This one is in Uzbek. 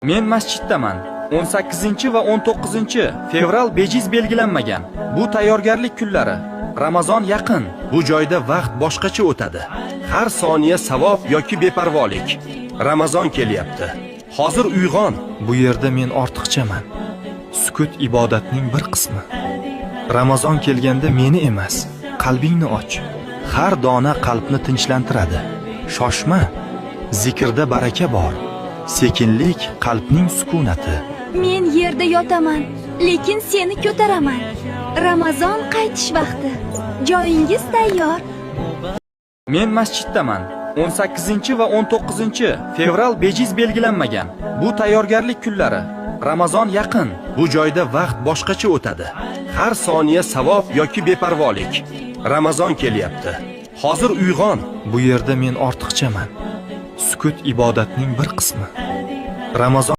Men masjiddaman. 18 va 19 fevral bejiz belgilanmagan. Bu tayyorgarlik kunlari. Ramazon yaqin. Bu joyda vaqt boshqacha o'tadi. Har soniya savob yoki beparvolik. Ramazon kelyapti. Hozir uyg'on. Bu yerda men ortiqchaman. Sukut ibodatning bir qismi. Ramazon kelganda meni emas, qalbingni och. Har dona qalbni tinchlantiradi. Shoshma. Zikrda baraka bor. Sekinlik qalbning sukunati. Men yerda yotaman, lekin seni ko'taraman. Ramazon qaytish vaqti. Joyingiz tayyor. Men masjiddaman. 18 va 19 fevral bejiz belgilanmagan. Bu tayyorgarlik kunlari. Ramazon yaqin. Bu joyda vaqt boshqacha o'tadi. Har soniya savob yoki beparvolik. Ramazon kelyapti. Hozir uyg'on. Bu yerda men ortiqchaman. Sukut ibodatning bir qismi. Ramazon